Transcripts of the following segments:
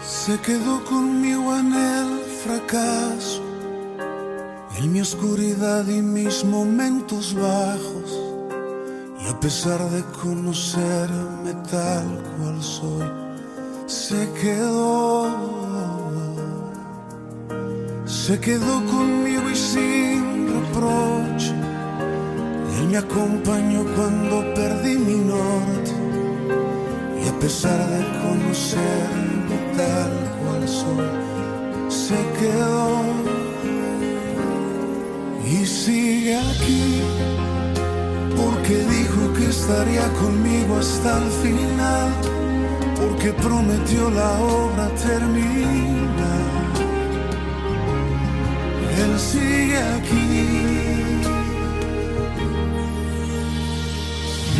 Se quedó conmigo en el fracaso, en mi oscuridad y mis momentos bajos. Y a pesar de conocerme tal cual soy, se quedó conmigo y sin reproche. Él me acompañó cuando perdí mi norte. Y a pesar de conocerme tal cual soy, se quedó y sigue aquí, porque dijo que estaría conmigo hasta el final, porque prometió la obra terminar. Él sigue aquí.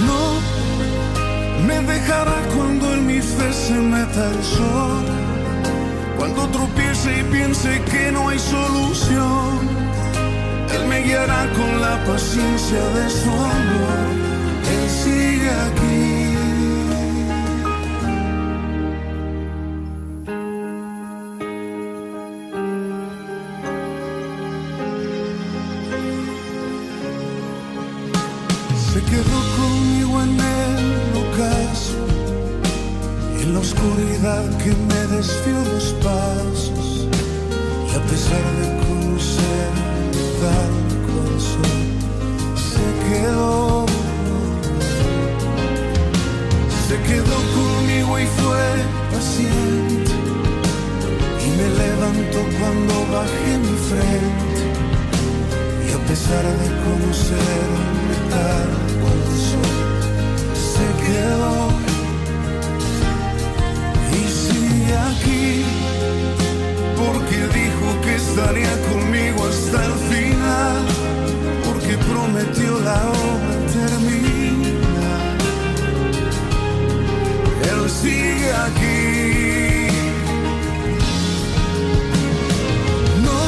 No me dejará cuando en mi fe se meta el sol, cuando tropiece y piense que no hay solución. Él me guiará con la paciencia de su amor. Él sigue aquí. Se quedó conmigo en el ocaso, en la oscuridad que me desvió los pasos. Y a pesar de conocerme tal cual soy, se quedó conmigo y fue paciente, y me levantó cuando bajé mi frente. Y a pesar de conocerme tal cual soy, se quedó y sigue aquí, porque dijo que estaría conmigo hasta el final, porque prometió la obra terminar. Él sigue aquí. No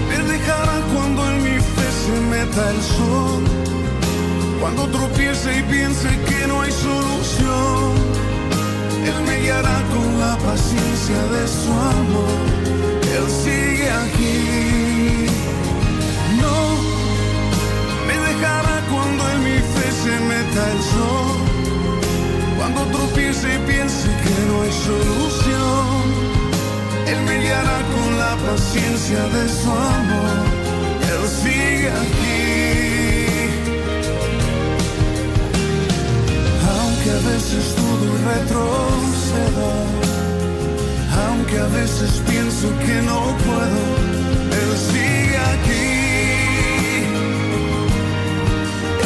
me dejará cuando en mi fe se meta el sol, cuando tropiece y piense que no hay solución. Él me guiará con la paciencia de su amor. Él sigue aquí. No me dejará cuando en mi fe se meta el sol, cuando tropiece y piense que no hay solución. Él me guiará con la paciencia de su amor. Él sigue aquí. Aunque a veces dudo y retrocedo, aunque a veces pienso que no puedo, Él sigue aquí.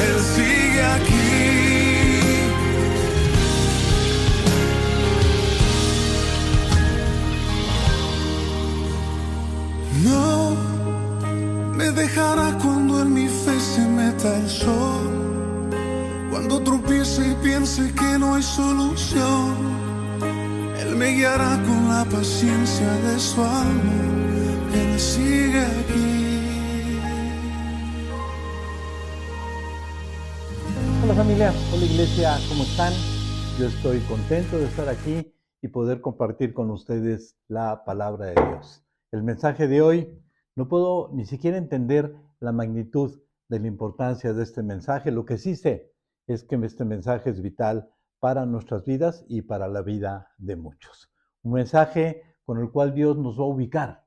Él sigue aquí. No me dejará cuando en mi fe se meta el sol, cuando tropiece y piense que no hay solución. Él me guiará con la paciencia de su amor. Él sigue aquí. Hola familia, hola iglesia, ¿cómo están? Yo estoy contento de estar aquí y poder compartir con ustedes la palabra de Dios. El mensaje de hoy, no puedo ni siquiera entender la magnitud de la importancia de este mensaje. Lo que sí sé es que este mensaje es vital para nuestras vidas y para la vida de muchos. Un mensaje con el cual Dios nos va a ubicar.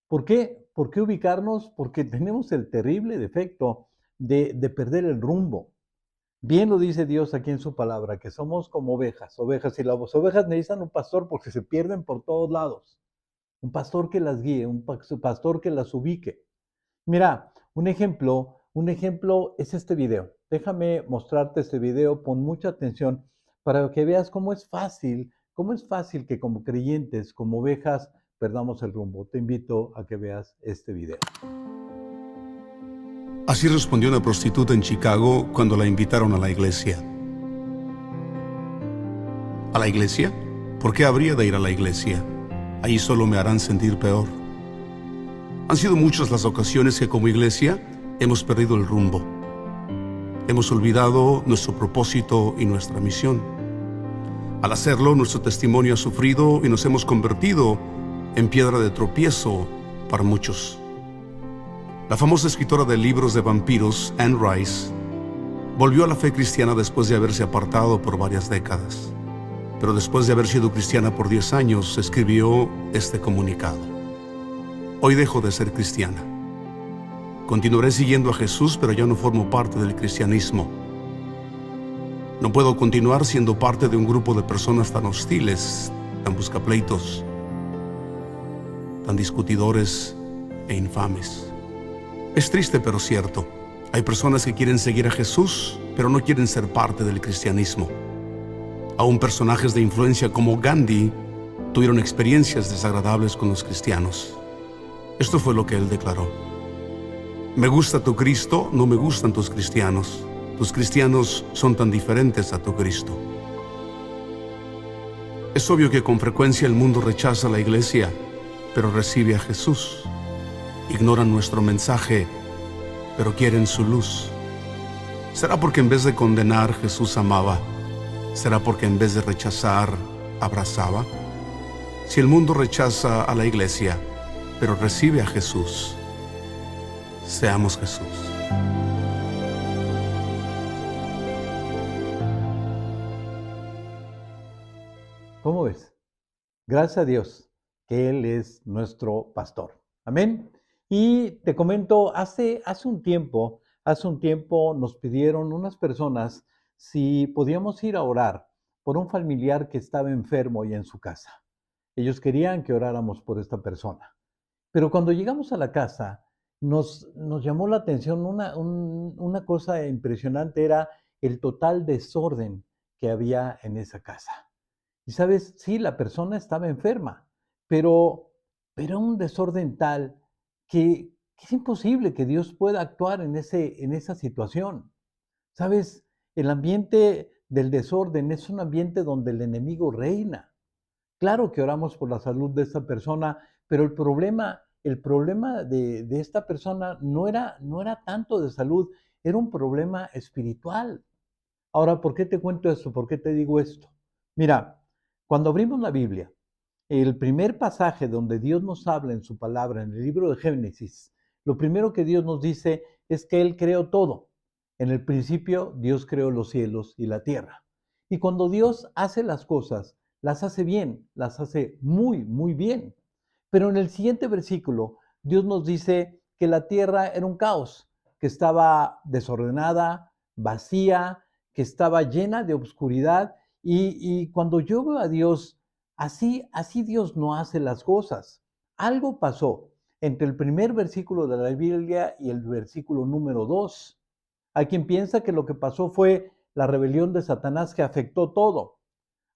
¿Por qué? ¿Por qué ubicarnos? Porque tenemos el terrible defecto de perder el rumbo. Bien lo dice Dios aquí en su palabra, que somos como ovejas, y las ovejas necesitan un pastor porque se pierden por todos lados. Un pastor que las guíe, un pastor que las ubique. Mira, un ejemplo es este video. Déjame mostrarte este video, pon mucha atención para que veas cómo es fácil que como creyentes, como ovejas, perdamos el rumbo. Te invito a que veas este video. Así respondió una prostituta en Chicago cuando la invitaron a la iglesia. ¿A la iglesia? ¿Por qué habría de ir a la iglesia? Ahí solo me harán sentir peor. Han sido muchas las ocasiones que como iglesia hemos perdido el rumbo. Hemos olvidado nuestro propósito y nuestra misión. Al hacerlo, nuestro testimonio ha sufrido y nos hemos convertido en piedra de tropiezo para muchos. La famosa escritora de libros de vampiros, Anne Rice, volvió a la fe cristiana después de haberse apartado por varias décadas. Pero después de haber sido cristiana por 10 años, escribió este comunicado: hoy dejo de ser cristiana. Continuaré siguiendo a Jesús, pero ya no formo parte del cristianismo. No puedo continuar siendo parte de un grupo de personas tan hostiles, tan buscapleitos, tan discutidores e infames. Es triste pero cierto. Hay personas que quieren seguir a Jesús, pero no quieren ser parte del cristianismo. Aún personajes de influencia como Gandhi tuvieron experiencias desagradables con los cristianos. Esto fue lo que él declaró: me gusta tu Cristo, no me gustan tus cristianos. Tus cristianos son tan diferentes a tu Cristo. Es obvio que con frecuencia el mundo rechaza a la iglesia, pero recibe a Jesús. Ignoran nuestro mensaje, pero quieren su luz. ¿Será porque en vez de condenar, Jesús amaba? ¿Será porque en vez de rechazar, abrazaba? Si el mundo rechaza a la iglesia, pero recibe a Jesús, seamos Jesús. ¿Cómo ves? Gracias a Dios que Él es nuestro pastor. Amén. Y te comento, hace un tiempo nos pidieron unas personas si podíamos ir a orar por un familiar que estaba enfermo y en su casa. Ellos querían que oráramos por esta persona. Pero cuando llegamos a la casa, nos llamó la atención una cosa impresionante, era el total desorden que había en esa casa. Y sabes, sí, la persona estaba enferma, pero un desorden tal que es imposible que Dios pueda actuar en esa situación. Sabes, el ambiente del desorden es un ambiente donde el enemigo reina. Claro que oramos por la salud de esta persona, pero el problema de esta persona no era tanto de salud, era un problema espiritual. Ahora, ¿por qué te cuento esto? ¿Por qué te digo esto? Mira, cuando abrimos la Biblia, el primer pasaje donde Dios nos habla en su palabra, en el libro de Génesis, lo primero que Dios nos dice es que Él creó todo. En el principio, Dios creó los cielos y la tierra. Y cuando Dios hace las cosas, las hace bien, las hace muy, muy bien. Pero en el siguiente versículo, Dios nos dice que la tierra era un caos, que estaba desordenada, vacía, que estaba llena de oscuridad. Y cuando yo veo a Dios, así Dios no hace las cosas. Algo pasó entre el primer versículo de la Biblia y el versículo número 2. Hay quien piensa que lo que pasó fue la rebelión de Satanás que afectó todo.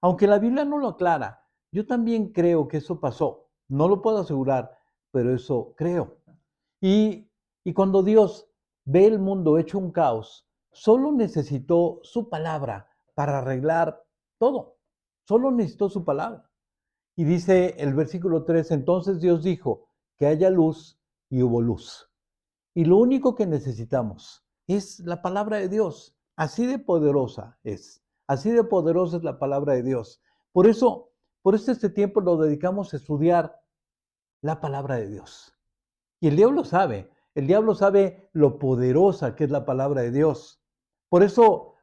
Aunque la Biblia no lo aclara, yo también creo que eso pasó. No lo puedo asegurar, pero eso creo. Y cuando Dios ve el mundo hecho un caos, solo necesitó su palabra para arreglar todo. Solo necesitó su palabra. Y dice el versículo 3, entonces Dios dijo que haya luz y hubo luz. Y lo único que necesitamos es la palabra de Dios. Así de poderosa es. Así de poderosa es la palabra de Dios. Por eso este tiempo lo dedicamos a estudiar la palabra de Dios. Y el diablo sabe lo poderosa que es la palabra de Dios. Por eso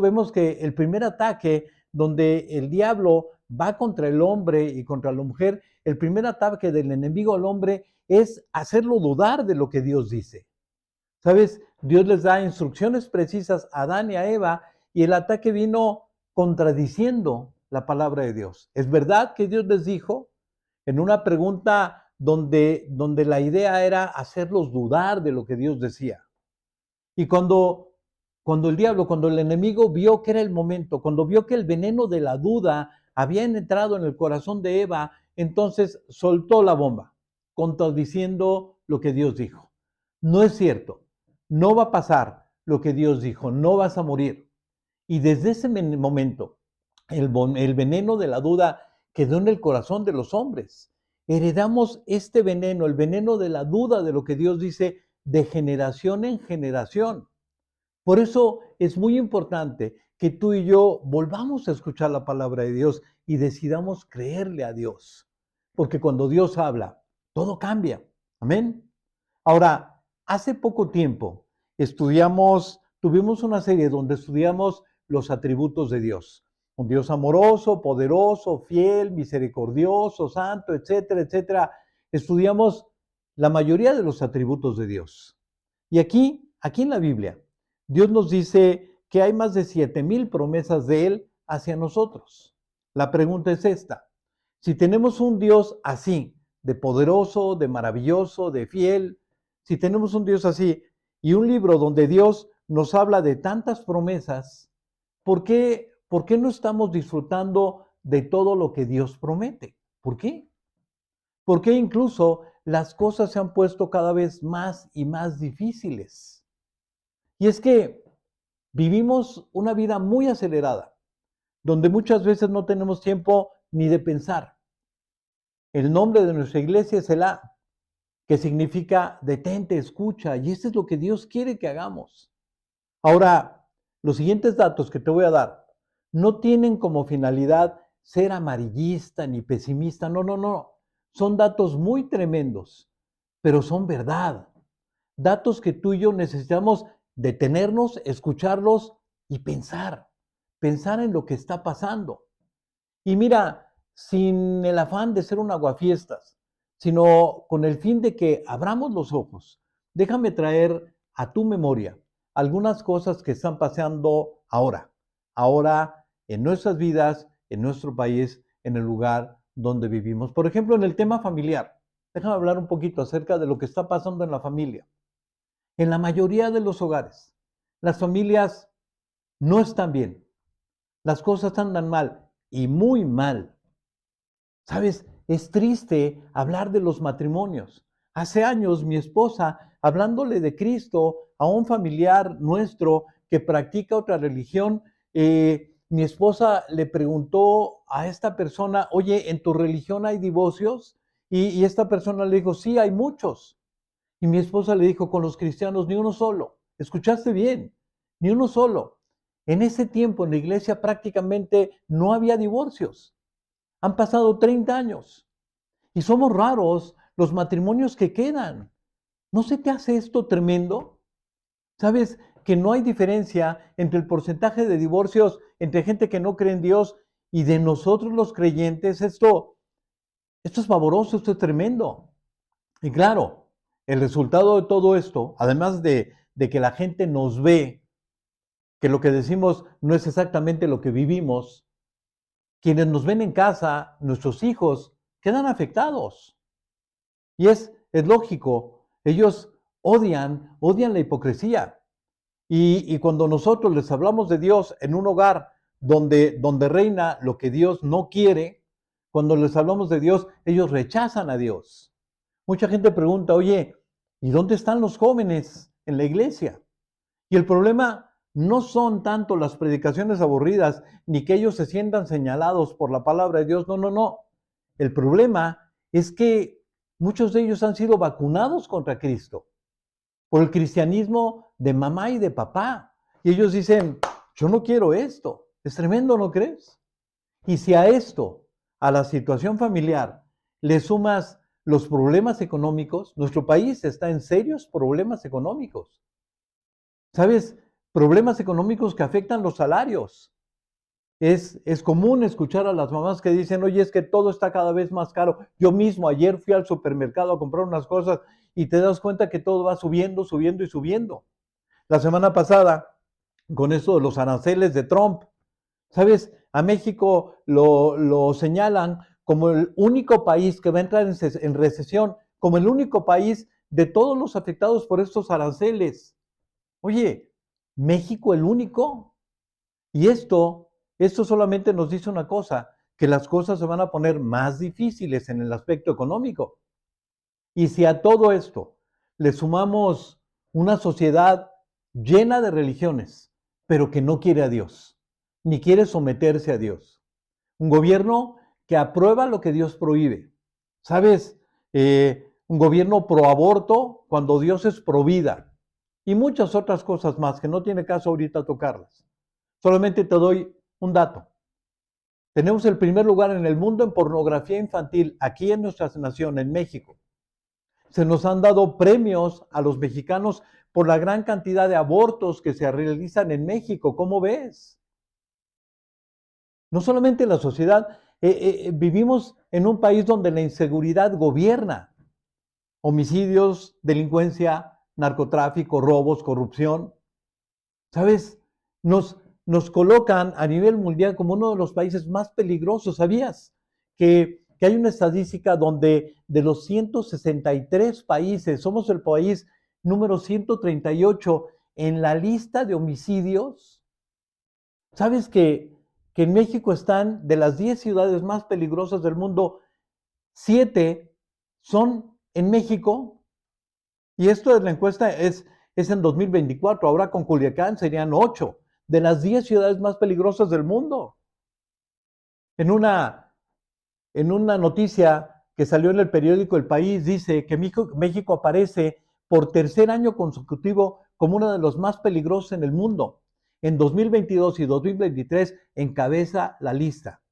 vemos que el primer ataque donde el diablo va contra el hombre y contra la mujer, el primer ataque del enemigo al hombre es hacerlo dudar de lo que Dios dice. ¿Sabes? Dios les da instrucciones precisas a Adán y a Eva y el ataque vino contradiciendo la palabra de Dios. ¿Es verdad que Dios les dijo? En una pregunta donde la idea era hacerlos dudar de lo que Dios decía. Y cuando el enemigo vio que era el momento, cuando vio que el veneno de la duda había entrado en el corazón de Eva, entonces soltó la bomba, contradiciendo lo que Dios dijo. No es cierto, no va a pasar lo que Dios dijo, no vas a morir. Y desde ese momento, el veneno de la duda quedó en el corazón de los hombres. Heredamos este veneno, el veneno de la duda de lo que Dios dice, de generación en generación. Por eso es muy importante que tú y yo volvamos a escuchar la palabra de Dios y decidamos creerle a Dios. Porque cuando Dios habla, todo cambia. Amén. Ahora, hace poco tiempo tuvimos una serie donde estudiamos los atributos de Dios. Un Dios amoroso, poderoso, fiel, misericordioso, santo, etcétera, etcétera. Estudiamos la mayoría de los atributos de Dios. Y aquí en la Biblia, Dios nos dice que hay más de 7,000 promesas de Él hacia nosotros. La pregunta es esta: si tenemos un Dios así, de poderoso, de maravilloso, de fiel, si tenemos un Dios así y un libro donde Dios nos habla de tantas promesas, ¿por qué no estamos disfrutando de todo lo que Dios promete? ¿Por qué? ¿Por qué incluso las cosas se han puesto cada vez más y más difíciles? Y es que vivimos una vida muy acelerada, donde muchas veces no tenemos tiempo ni de pensar. El nombre de nuestra iglesia es Selah, que significa detente, escucha, y esto es lo que Dios quiere que hagamos. Ahora, los siguientes datos que te voy a dar no tienen como finalidad ser amarillista ni pesimista, no, no, no. Son datos muy tremendos, pero son verdad. Datos que tú y yo necesitamos detenernos, escucharlos y pensar en lo que está pasando. Y mira, sin el afán de ser un aguafiestas, sino con el fin de que abramos los ojos, déjame traer a tu memoria algunas cosas que están pasando ahora en nuestras vidas, en nuestro país, en el lugar donde vivimos. Por ejemplo, en el tema familiar, déjame hablar un poquito acerca de lo que está pasando en la familia. En la mayoría de los hogares, las familias no están bien, las cosas andan mal y muy mal. ¿Sabes? Es triste hablar de los matrimonios. Hace años mi esposa, hablándole de Cristo a un familiar nuestro que practica otra religión, mi esposa le preguntó a esta persona: oye, ¿en tu religión hay divorcios? Y esta persona le dijo: sí, hay muchos. Y mi esposa le dijo: con los cristianos ni uno solo. ¿Escuchaste bien? Ni uno solo. En ese tiempo en la iglesia prácticamente no había divorcios. Han pasado 30 años y somos raros los matrimonios que quedan. ¿No se te hace esto tremendo? ¿Sabes que no hay diferencia entre el porcentaje de divorcios entre gente que no cree en Dios y de nosotros los creyentes? Esto es pavoroso, esto es tremendo. Y claro, el resultado de todo esto, además de que la gente nos ve, que lo que decimos no es exactamente lo que vivimos, quienes nos ven en casa, nuestros hijos, quedan afectados. Y es lógico, ellos odian la hipocresía. Y cuando nosotros les hablamos de Dios en un hogar donde reina lo que Dios no quiere, cuando les hablamos de Dios, ellos rechazan a Dios. Mucha gente pregunta: oye, ¿y dónde están los jóvenes en la iglesia? Y el problema no son tanto las predicaciones aburridas, ni que ellos se sientan señalados por la palabra de Dios, no, no, no. El problema es que muchos de ellos han sido vacunados contra Cristo por el cristianismo de mamá y de papá. Y ellos dicen: yo no quiero esto. Es tremendo, ¿no crees? Y si a esto, a la situación familiar, le sumas los problemas económicos, nuestro país está en serios problemas económicos. ¿Sabes? Problemas económicos que afectan los salarios. Es común escuchar a las mamás que dicen: oye, es que todo está cada vez más caro. Yo mismo ayer fui al supermercado a comprar unas cosas y te das cuenta que todo va subiendo, subiendo y subiendo. La semana pasada, con eso de los aranceles de Trump, ¿sabes? A México lo señalan como el único país que va a entrar en recesión, como el único país de todos los afectados por estos aranceles. Oye, ¿México el único? Y esto solamente nos dice una cosa: que las cosas se van a poner más difíciles en el aspecto económico. Y si a todo esto le sumamos una sociedad llena de religiones, pero que no quiere a Dios, ni quiere someterse a Dios. Un gobierno que aprueba lo que Dios prohíbe. ¿Sabes? Un gobierno pro aborto cuando Dios es pro vida. Y muchas otras cosas más que no tiene caso ahorita tocarlas. Solamente te doy un dato. Tenemos el primer lugar en el mundo en pornografía infantil aquí en nuestra nación, en México. Se nos han dado premios a los mexicanos por la gran cantidad de abortos que se realizan en México. ¿Cómo ves? No solamente la sociedad, vivimos en un país donde la inseguridad gobierna. Homicidios, delincuencia, narcotráfico, robos, corrupción. ¿Sabes? Nos colocan a nivel mundial como uno de los países más peligrosos. ¿Sabías? Que hay una estadística donde de los 163 países, somos el país número 138 en la lista de homicidios. ¿Sabes que en México están de las 10 ciudades más peligrosas del mundo, 7 son en México? Y esto de la encuesta es en 2024, ahora con Culiacán serían 8 de las 10 ciudades más peligrosas del mundo. En una noticia que salió en el periódico El País, dice que México aparece por tercer año consecutivo como uno de los más peligrosos en el mundo. En 2022 y 2023 encabeza la lista.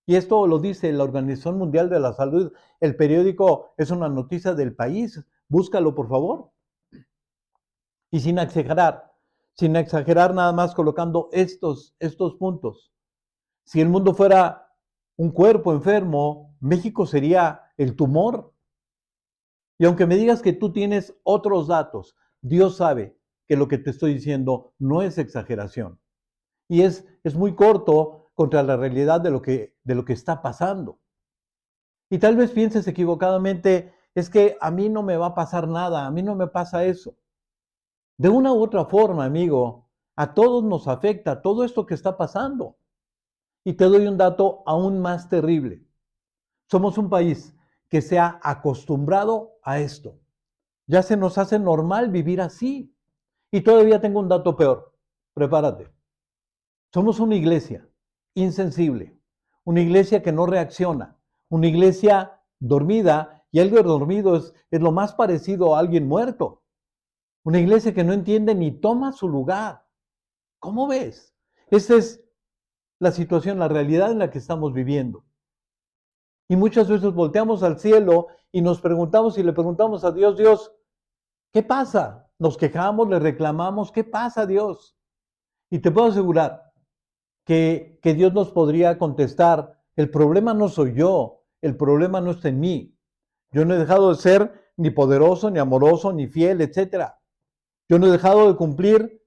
Y esto lo dice la Organización Mundial de la Salud. El periódico es una noticia del País. Búscalo, por favor. Y sin exagerar nada más colocando estos puntos. Si el mundo fuera un cuerpo enfermo, México sería el tumor. Y aunque me digas que tú tienes otros datos, Dios sabe que lo que te estoy diciendo no es exageración. Y es muy corto contra la realidad de lo que está pasando. Y tal vez pienses equivocadamente, es que a mí no me va a pasar nada, a mí no me pasa eso. De una u otra forma, amigo, a todos nos afecta todo esto que está pasando. Y te doy un dato aún más terrible. Somos un país que se ha acostumbrado a esto. Ya se nos hace normal vivir así. Y todavía tengo un dato peor. Prepárate. Somos una iglesia insensible, una iglesia que no reacciona, una iglesia dormida, y alguien dormido es lo más parecido a alguien muerto. Una iglesia que no entiende ni toma su lugar. ¿Cómo ves? Esta es la situación, la realidad en la que estamos viviendo. Y muchas veces volteamos al cielo y nos preguntamos y le preguntamos a Dios, Dios, ¿qué pasa? Nos quejamos, le reclamamos, ¿qué pasa, Dios? Y te puedo asegurar que Dios nos podría contestar, el problema no soy yo, el problema no está en mí. Yo no he dejado de ser ni poderoso, ni amoroso, ni fiel, etc. Yo no he dejado de cumplir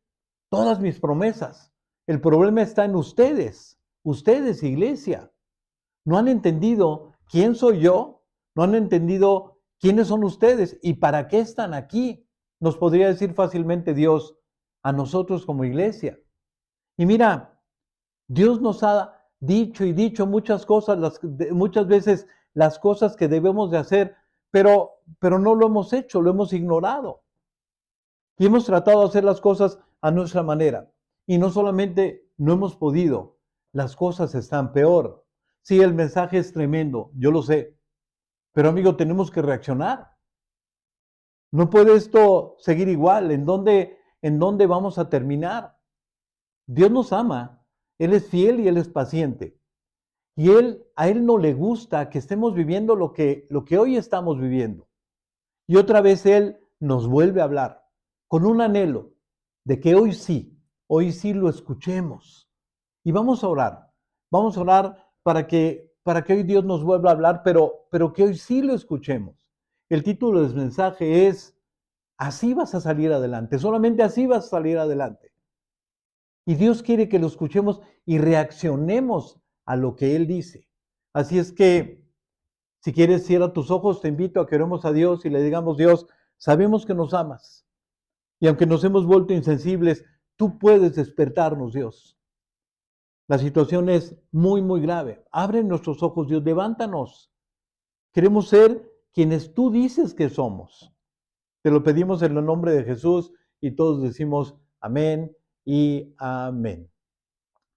todas mis promesas. El problema está en ustedes, iglesia. No han entendido quién soy yo, no han entendido quiénes son ustedes y para qué están aquí. Nos podría decir fácilmente Dios a nosotros como iglesia. Y mira, Dios nos ha dicho y dicho muchas cosas, muchas veces las cosas que debemos de hacer, pero no lo hemos hecho, lo hemos ignorado. Y hemos tratado de hacer las cosas a nuestra manera. Y no solamente no hemos podido, las cosas están peor. Sí, el mensaje es tremendo, yo lo sé. Pero amigo, tenemos que reaccionar. No puede esto seguir igual. ¿En dónde vamos a terminar? Dios nos ama. Él es fiel y Él es paciente. Y a Él no le gusta que estemos viviendo lo que hoy estamos viviendo. Y otra vez Él nos vuelve a hablar con un anhelo de que hoy sí lo escuchemos. Y vamos a orar para que hoy Dios nos vuelva a hablar, pero que hoy sí lo escuchemos. El título del mensaje es, así vas a salir adelante, solamente así vas a salir adelante. Y Dios quiere que lo escuchemos y reaccionemos a lo que Él dice. Así es que, si quieres, cierra tus ojos, te invito a que oremos a Dios y le digamos, Dios, sabemos que nos amas. Y aunque nos hemos vuelto insensibles, tú puedes despertarnos, Dios. La situación es muy, muy grave. Abre nuestros ojos, Dios, levántanos. Queremos ser quienes tú dices que somos. Te lo pedimos en el nombre de Jesús y todos decimos amén y amén.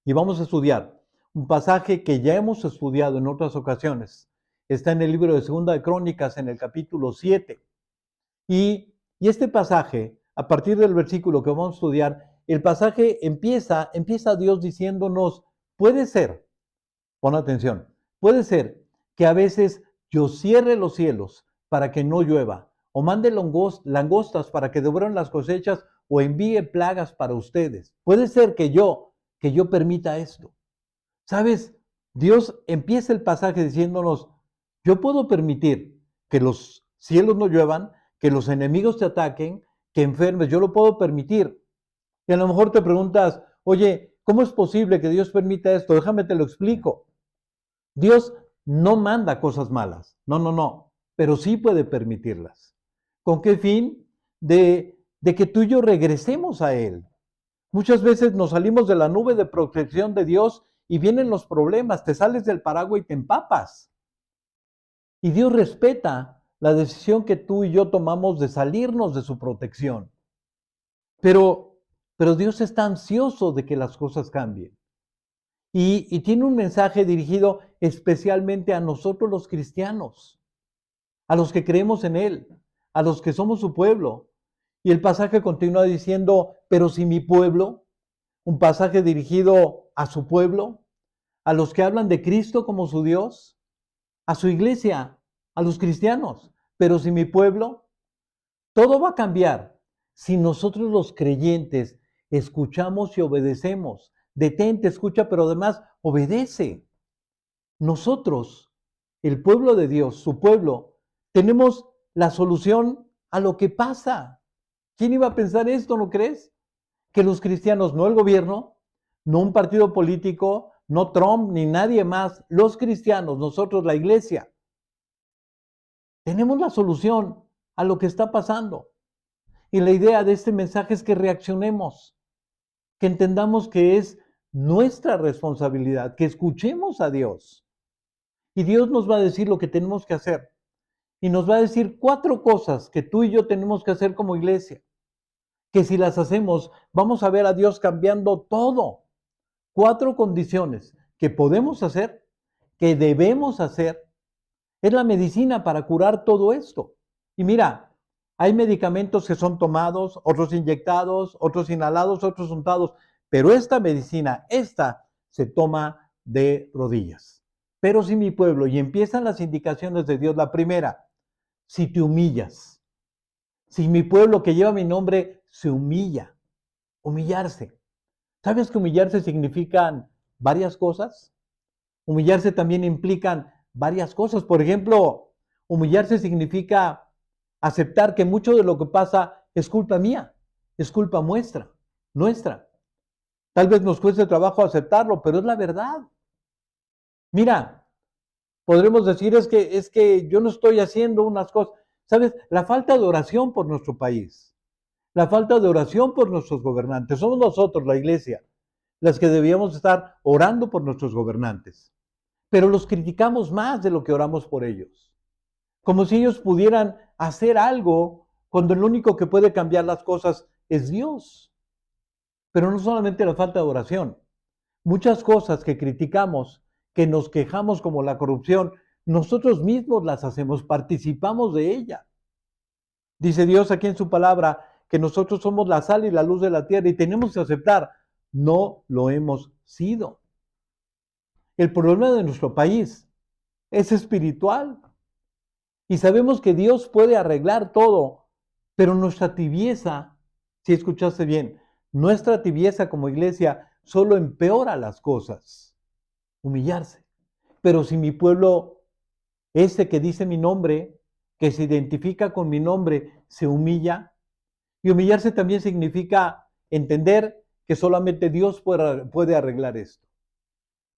Y vamos a estudiar un pasaje que ya hemos estudiado en otras ocasiones. Está en el libro de Segunda de Crónicas, en el capítulo 7. Y este pasaje, a partir del versículo que vamos a estudiar, el pasaje empieza Dios diciéndonos, puede ser, pon atención, puede ser que a veces yo cierre los cielos para que no llueva, o mande langostas para que devoren las cosechas, o envíe plagas para ustedes. Puede ser que yo permita esto. ¿Sabes? Dios empieza el pasaje diciéndonos, yo puedo permitir que los cielos no lluevan, que los enemigos te ataquen, que enfermes, yo lo puedo permitir. Y a lo mejor te preguntas, oye, ¿cómo es posible que Dios permita esto? Déjame te lo explico. Dios no manda cosas malas, no, pero sí puede permitirlas. ¿Con qué fin? De que tú y yo regresemos a Él. Muchas veces nos salimos de la nube de protección de Dios y vienen los problemas, te sales del paraguas y te empapas. Y Dios respeta la decisión que tú y yo tomamos de salirnos de su protección. Pero Dios está ansioso de que las cosas cambien. Y tiene un mensaje dirigido especialmente a nosotros los cristianos, a los que creemos en Él, a los que somos su pueblo. Y el pasaje continúa diciendo, pero si mi pueblo, un pasaje dirigido a su pueblo, a los que hablan de Cristo como su Dios, a su iglesia, a los cristianos. Pero si mi pueblo, todo va a cambiar si nosotros los creyentes escuchamos y obedecemos. Detente, escucha, pero además obedece. Nosotros, el pueblo de Dios, su pueblo, tenemos la solución a lo que pasa. ¿Quién iba a pensar esto, no crees? Que los cristianos, no el gobierno, no un partido político, no Trump ni nadie más, los cristianos, nosotros, la iglesia, tenemos la solución a lo que está pasando. Y la idea de este mensaje es que reaccionemos, que entendamos que es nuestra responsabilidad, que escuchemos a Dios. Y Dios nos va a decir lo que tenemos que hacer. Y nos va a decir 4 cosas que tú y yo tenemos que hacer como iglesia. Que si las hacemos, vamos a ver a Dios cambiando todo. 4 condiciones que podemos hacer, que debemos hacer. Es la medicina para curar todo esto. Y mira, hay medicamentos que son tomados, otros inyectados, otros inhalados, otros untados. Pero esta medicina, esta se toma de rodillas. Pero si mi pueblo, y empiezan las indicaciones de Dios, la primera, si te humillas, si mi pueblo que lleva mi nombre se humilla, humillarse. ¿Sabes que humillarse significan varias cosas? Humillarse también implican varias cosas. Por ejemplo, humillarse significa aceptar que mucho de lo que pasa es culpa mía, es culpa nuestra. Tal vez nos cueste trabajo aceptarlo, pero es la verdad. Mira, podremos decir es que yo no estoy haciendo unas cosas. ¿Sabes? La falta de oración por nuestro país, la falta de oración por nuestros gobernantes. Somos nosotros, la iglesia, las que debíamos estar orando por nuestros gobernantes. Pero los criticamos más de lo que oramos por ellos. Como si ellos pudieran hacer algo cuando el único que puede cambiar las cosas es Dios. Pero no solamente la falta de oración. Muchas cosas que criticamos, que nos quejamos como la corrupción, nosotros mismos las hacemos, participamos de ella. Dice Dios aquí en su palabra que nosotros somos la sal y la luz de la tierra y tenemos que aceptar, no lo hemos sido. El problema de nuestro país es espiritual y sabemos que Dios puede arreglar todo, pero nuestra tibieza, si escuchaste bien, nuestra tibieza como iglesia solo empeora las cosas. Humillarse. Pero si mi pueblo, ese que dice mi nombre, que se identifica con mi nombre, se humilla, y humillarse también significa entender que solamente Dios puede arreglar esto.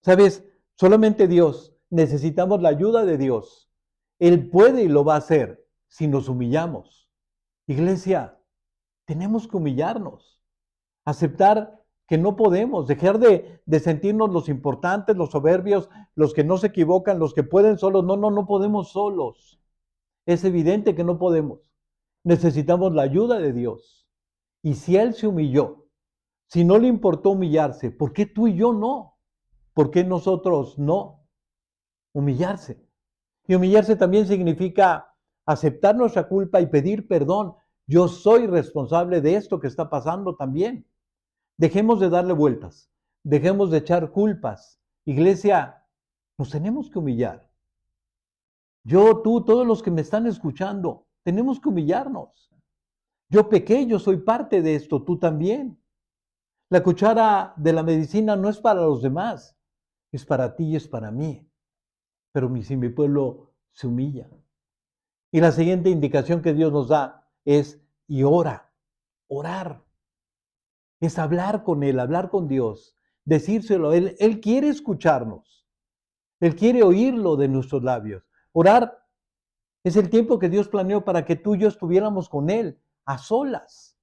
¿Sabes? Solamente Dios, necesitamos la ayuda de Dios. Él puede y lo va a hacer si nos humillamos. Iglesia, tenemos que humillarnos, aceptar que no podemos, dejar de sentirnos los importantes, los soberbios, los que no se equivocan, los que pueden solos. No podemos solos. Es evidente que no podemos. Necesitamos la ayuda de Dios. Y si Él se humilló, si no le importó humillarse, ¿por qué tú y yo no? ¿Por qué nosotros no? Humillarse. Y humillarse también significa aceptar nuestra culpa y pedir perdón. Yo soy responsable de esto que está pasando también. Dejemos de darle vueltas, dejemos de echar culpas. Iglesia, nos tenemos que humillar. Yo, tú, todos los que me están escuchando, tenemos que humillarnos. Yo pequé, yo soy parte de esto, tú también. La cuchara de la medicina no es para los demás, es para ti y es para mí. Pero si mi pueblo se humilla. Y la siguiente indicación que Dios nos da es, y ora, orar. Es hablar con Él, hablar con Dios, decírselo a Él. Él quiere escucharnos. Él quiere oírlo de nuestros labios. Orar es el tiempo que Dios planeó para que tú y yo estuviéramos con Él, a solas.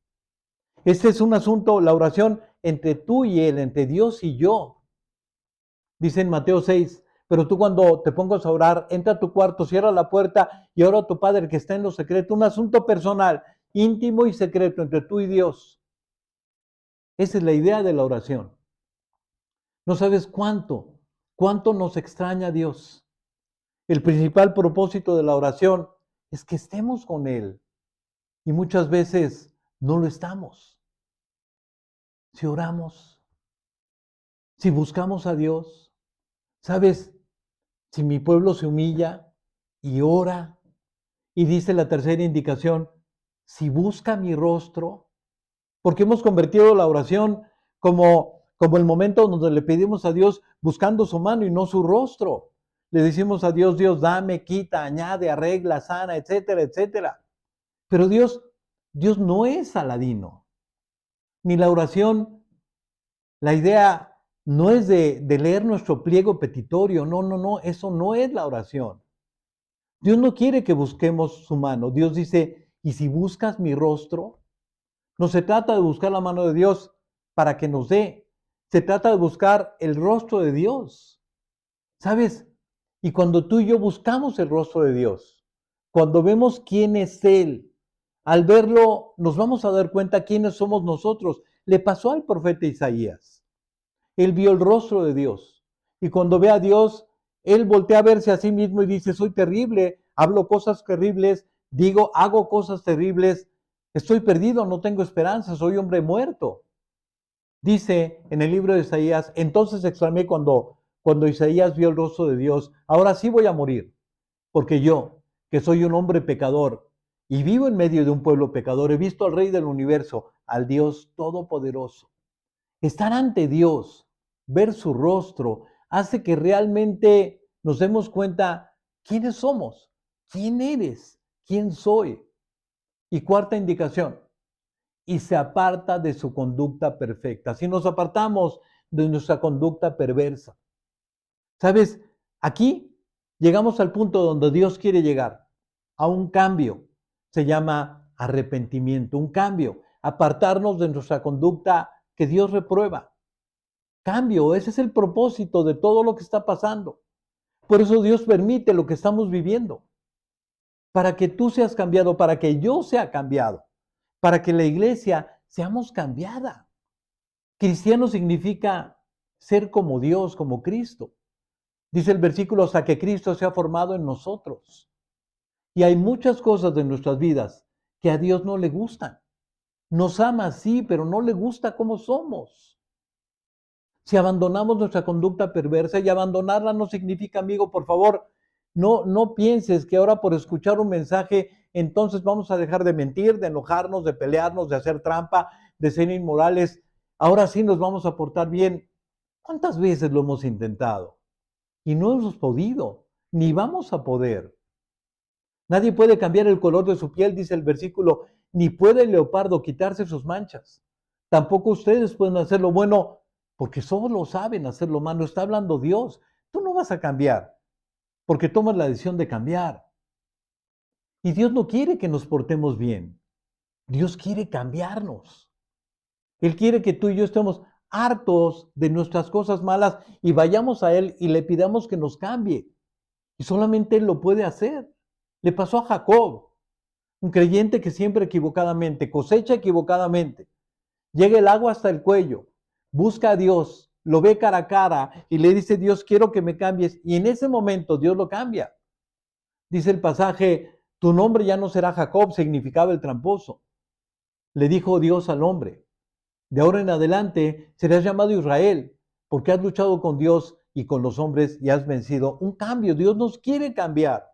Este es un asunto, la oración entre tú y Él, entre Dios y yo. Dice en Mateo 6, pero tú cuando te pongas a orar, entra a tu cuarto, cierra la puerta y ora a tu Padre que está en lo secreto. Un asunto personal, íntimo y secreto entre tú y Dios. Esa es la idea de la oración. No sabes cuánto nos extraña Dios. El principal propósito de la oración es que estemos con Él. Y muchas veces no lo estamos. Si oramos, si buscamos a Dios, ¿sabes? Si mi pueblo se humilla y ora, y dice la tercera indicación, si busca mi rostro, porque hemos convertido la oración como el momento donde le pedimos a Dios buscando su mano y no su rostro. Le decimos a Dios, Dios, dame, quita, añade, arregla, sana, etcétera, etcétera. Pero Dios no es Aladino. Ni la oración, la idea no es de leer nuestro pliego petitorio. No, eso no es la oración. Dios no quiere que busquemos su mano. Dios dice, y si buscas mi rostro, no se trata de buscar la mano de Dios para que nos dé. Se trata de buscar el rostro de Dios. ¿Sabes? Y cuando tú y yo buscamos el rostro de Dios, cuando vemos quién es Él, al verlo nos vamos a dar cuenta quiénes somos nosotros. Le pasó al profeta Isaías. Él vio el rostro de Dios. Y cuando ve a Dios, él voltea a verse a sí mismo y dice, soy terrible, hablo cosas terribles, digo, hago cosas terribles, estoy perdido, no tengo esperanza, soy hombre muerto. Dice en el libro de Isaías, entonces exclamé cuando Isaías vio el rostro de Dios, ahora sí voy a morir, porque yo, que soy un hombre pecador y vivo en medio de un pueblo pecador, he visto al Rey del universo, al Dios Todopoderoso. Estar ante Dios, ver su rostro, hace que realmente nos demos cuenta quiénes somos, quién eres, quién soy. Y cuarta indicación, y se aparta de su conducta perfecta. Si nos apartamos de nuestra conducta perversa. ¿Sabes? Aquí llegamos al punto donde Dios quiere llegar, a un cambio. Se llama arrepentimiento, un cambio, apartarnos de nuestra conducta que Dios reprueba. Cambio, ese es el propósito de todo lo que está pasando. Por eso Dios permite lo que estamos viviendo. Para que tú seas cambiado, para que yo sea cambiado, para que la iglesia seamos cambiada. Cristiano significa ser como Dios, como Cristo. Dice el versículo, hasta que Cristo sea formado en nosotros. Y hay muchas cosas de nuestras vidas que a Dios no le gustan. Nos ama, sí, pero no le gusta cómo somos. Si abandonamos nuestra conducta perversa, y abandonarla no significa, amigo, por favor, no pienses que ahora por escuchar un mensaje, entonces vamos a dejar de mentir, de enojarnos, de pelearnos, de hacer trampa, de ser inmorales. Ahora sí nos vamos a portar bien. ¿Cuántas veces lo hemos intentado? Y no hemos podido, ni vamos a poder. Nadie puede cambiar el color de su piel, dice el versículo, ni puede el leopardo quitarse sus manchas. Tampoco ustedes pueden hacer lo bueno, porque solo saben hacer lo malo. Está hablando Dios. Tú no vas a cambiar, porque tomas la decisión de cambiar. Y Dios no quiere que nos portemos bien. Dios quiere cambiarnos. Él quiere que tú y yo estemos hartos de nuestras cosas malas y vayamos a Él y le pidamos que nos cambie. Y solamente Él lo puede hacer. Le pasó a Jacob, un creyente que siempre equivocadamente, cosecha equivocadamente. Llega el agua hasta el cuello, busca a Dios, lo ve cara a cara y le dice, Dios, quiero que me cambies. Y en ese momento Dios lo cambia. Dice el pasaje, tu nombre ya no será Jacob, significaba el tramposo. Le dijo Dios al hombre, De ahora en adelante serás llamado Israel, porque has luchado con Dios y con los hombres y has vencido. Un cambio, Dios nos quiere cambiar.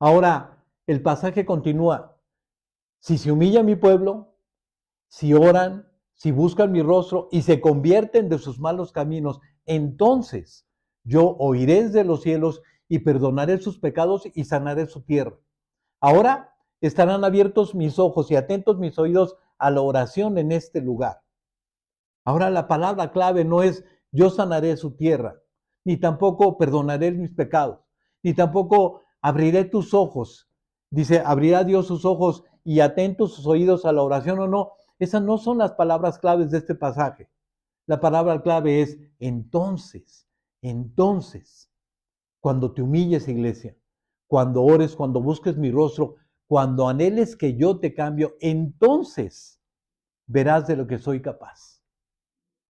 Ahora, el pasaje continúa. Si se humilla mi pueblo, si oran, si buscan mi rostro y se convierten de sus malos caminos, entonces yo oiré desde los cielos y perdonaré sus pecados y sanaré su tierra. Ahora estarán abiertos mis ojos y atentos mis oídos a la oración en este lugar. Ahora la palabra clave no es yo sanaré su tierra, ni tampoco perdonaré mis pecados, ni tampoco abriré tus ojos. Dice, abrirá Dios sus ojos y atentos sus oídos a la oración o no. Esas no son las palabras claves de este pasaje. La palabra clave es entonces. Cuando te humilles, iglesia, cuando ores, cuando busques mi rostro, cuando anheles que yo te cambio, entonces verás de lo que soy capaz.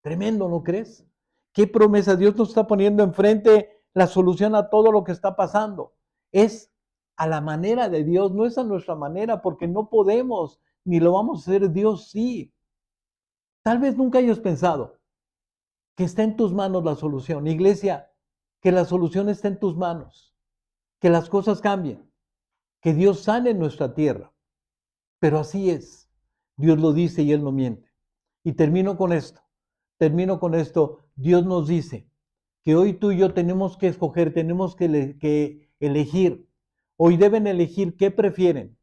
Tremendo, ¿no crees? ¿Qué promesa? Dios nos está poniendo enfrente la solución a todo lo que está pasando. Es a la manera de Dios, no es a nuestra manera, porque no podemos, ni lo vamos a hacer. Dios sí. Tal vez nunca hayas pensado que está en tus manos la solución. Iglesia, que la solución está en tus manos, que las cosas cambien, que Dios sane en nuestra tierra. Pero así es. Dios lo dice y Él no miente. Y termino con esto. Dios nos dice que hoy tú y yo tenemos que escoger, tenemos que elegir. Hoy deben elegir qué prefieren.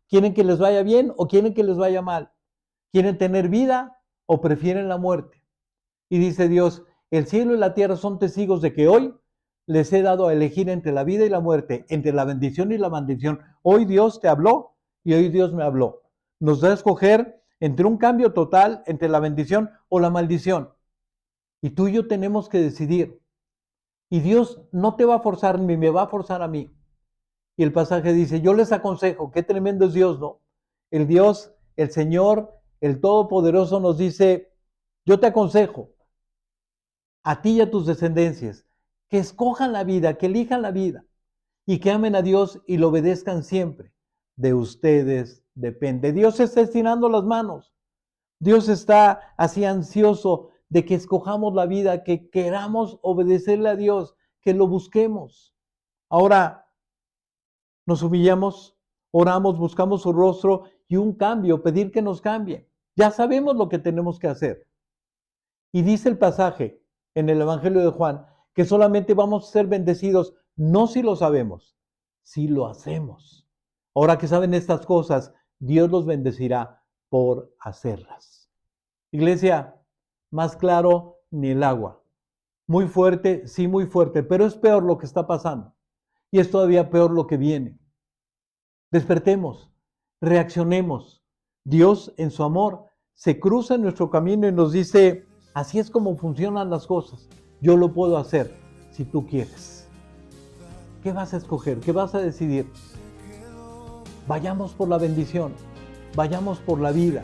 ¿Quieren que les vaya bien o quieren que les vaya mal? ¿Quieren tener vida o prefieren la muerte? Y dice Dios, el cielo y la tierra son testigos de que hoy les he dado a elegir entre la vida y la muerte, entre la bendición y la maldición. Hoy Dios te habló y hoy Dios me habló. Nos da a escoger entre un cambio total, entre la bendición o la maldición. Y tú y yo tenemos que decidir. Y Dios no te va a forzar ni me va a forzar a mí. Y el pasaje dice, yo les aconsejo, qué tremendo es Dios, ¿no? El Dios, el Señor, el Todopoderoso nos dice, yo te aconsejo a ti y a tus descendencias que escojan la vida, que elijan la vida y que amen a Dios y lo obedezcan siempre. De ustedes depende. Dios está estirando las manos. Dios está así ansioso de que escojamos la vida, que queramos obedecerle a Dios, que lo busquemos. Ahora, nos humillamos, oramos, buscamos su rostro y un cambio, pedir que nos cambie. Ya sabemos lo que tenemos que hacer. Y dice el pasaje en el Evangelio de Juan que solamente vamos a ser bendecidos, no si lo sabemos, si lo hacemos. Ahora que saben estas cosas, Dios los bendecirá por hacerlas. Iglesia, más claro ni el agua. Muy fuerte, sí, muy fuerte, pero es peor lo que está pasando. Y es todavía peor lo que viene. Despertemos, reaccionemos. Dios en su amor se cruza en nuestro camino y nos dice, así es como funcionan las cosas. Yo lo puedo hacer si tú quieres. ¿Qué vas a escoger? ¿Qué vas a decidir? Vayamos por la bendición, vayamos por la vida,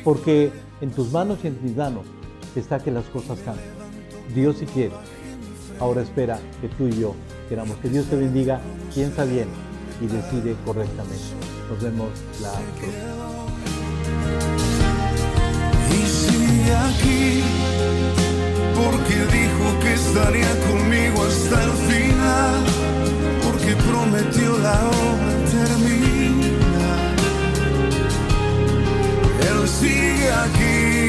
porque en tus manos y en mis manos está que las cosas cambien. Dios si quiere. Ahora espera que tú y yo queramos. Que Dios te bendiga, piensa bien y decide correctamente. Nos vemos la próxima. Y sigue aquí, porque dijo que estaría conmigo hasta el final, porque prometió la obra termina. Él sigue aquí.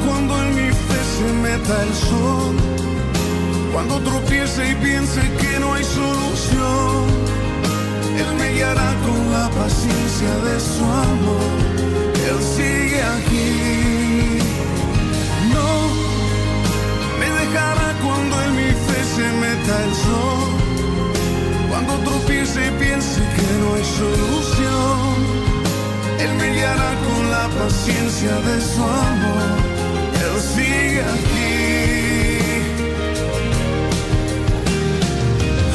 Cuando en mi fe se meta el sol, cuando tropiece y piense que no hay solución, Él me guiará con la paciencia de su amor. Él sigue aquí. No me dejará cuando en mi fe se meta el sol, cuando tropiece y piense que no hay solución, Él me guiará con la paciencia de su amor. Él sigue aquí.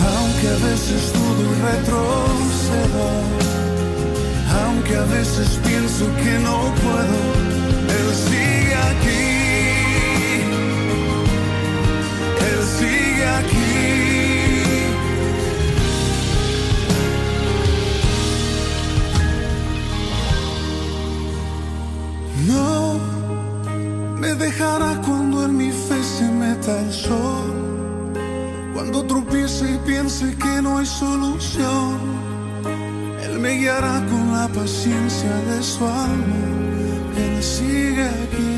Aunque a veces dudo y retrocedo, aunque a veces pienso que no puedo, Él sigue aquí. Él sigue aquí. el sol. Cuando tropiece y piense que no hay solución, Él me guiará con la paciencia de su alma. Él sigue aquí.